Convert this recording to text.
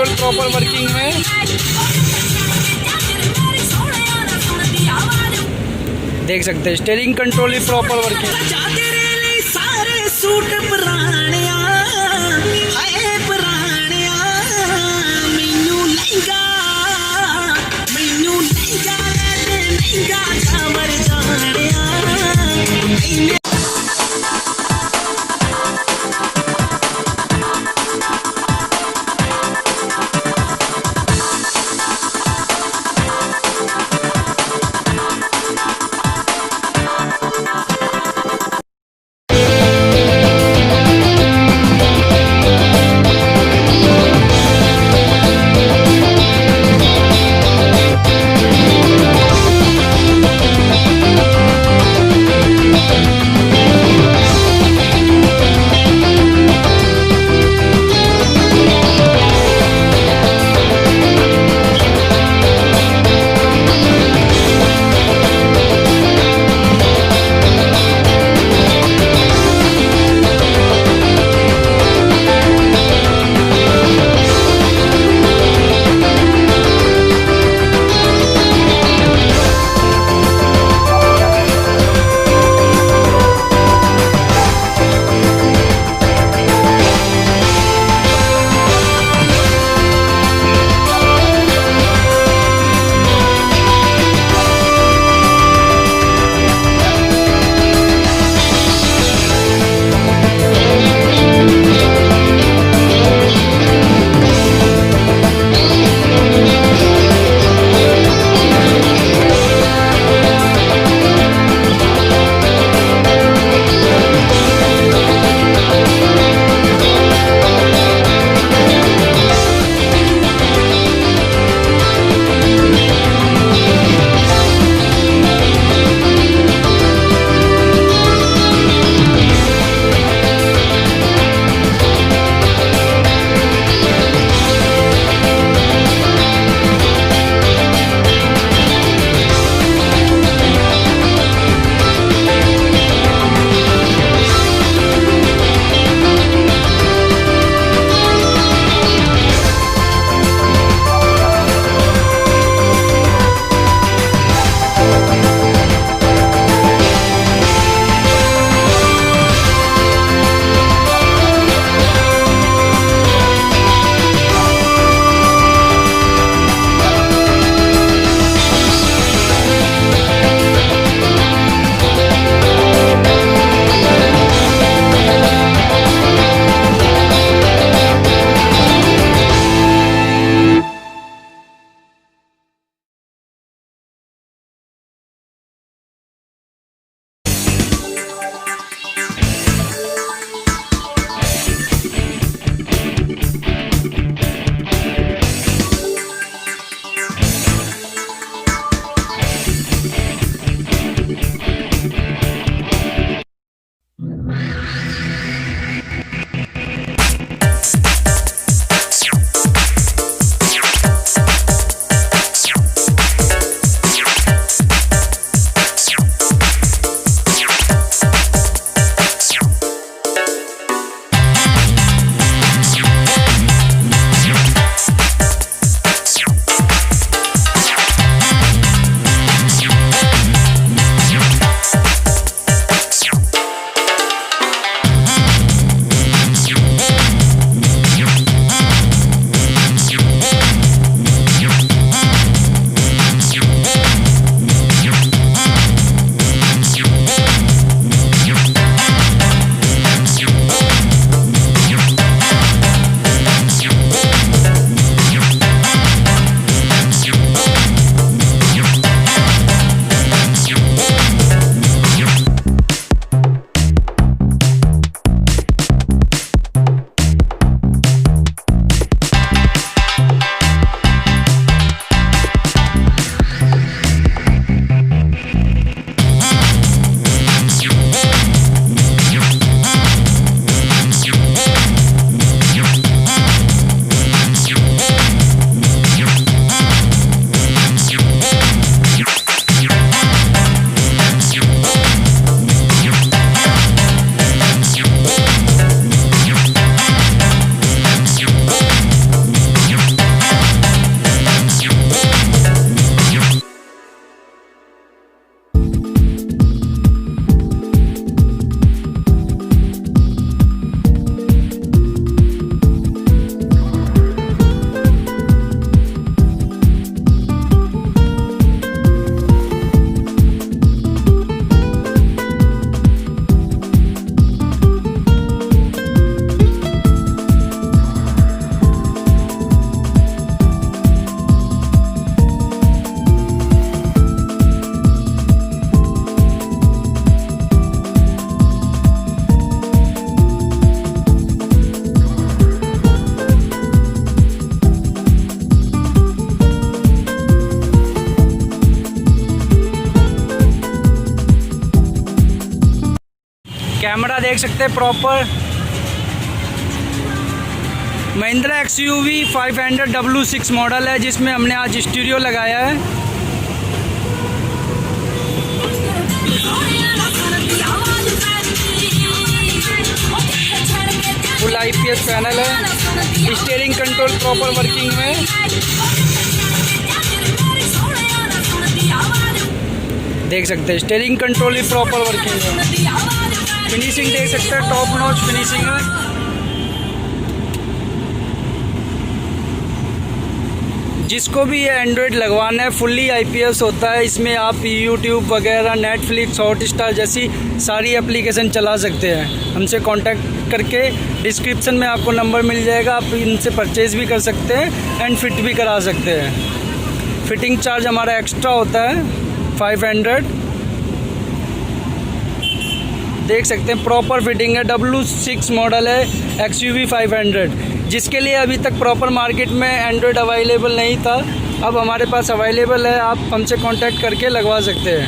Control proper working में। देख सकते हैं स्टीयरिंग कंट्रोल भी प्रॉपर वर्किंग। कैमरा देख सकते हैं proper Mahindra XUV500 W6 model है, जिसमें हमने आज स्टीरियो लगाया है। फुल IPS पैनल है, स्टीयरिंग कंट्रोल प्रॉपर वर्किंग में। देख सकते हैं स्टीयरिंग कंट्रोल भी प्रॉपर वर्किंग है। फिनिशिंग देख सकते हैं, टॉप नॉच फिनिशिंग है। जिसको भी ये एंड्रॉयड लगवाना है फुल्ली IPS होता है। इसमें आप यूट्यूब वगैरह, नेटफ्लिक्स, हॉटस्टार जैसी सारी एप्लीकेशन चला सकते हैं। हमसे कांटेक्ट करके डिस्क्रिप्शन में आपको नंबर मिल जाएगा, आप इनसे परचेज़ भी कर सकते हैं एंड फिट भी करा सकते हैं। फिटिंग चार्ज हमारा एक्स्ट्रा होता है 500। देख सकते हैं प्रॉपर फिटिंग है। W6 मॉडल है XUV500, जिसके लिए अभी तक प्रॉपर मार्केट में एंड्रॉयड अवेलेबल नहीं था। अब हमारे पास अवेलेबल है, आप हमसे कांटेक्ट करके लगवा सकते हैं।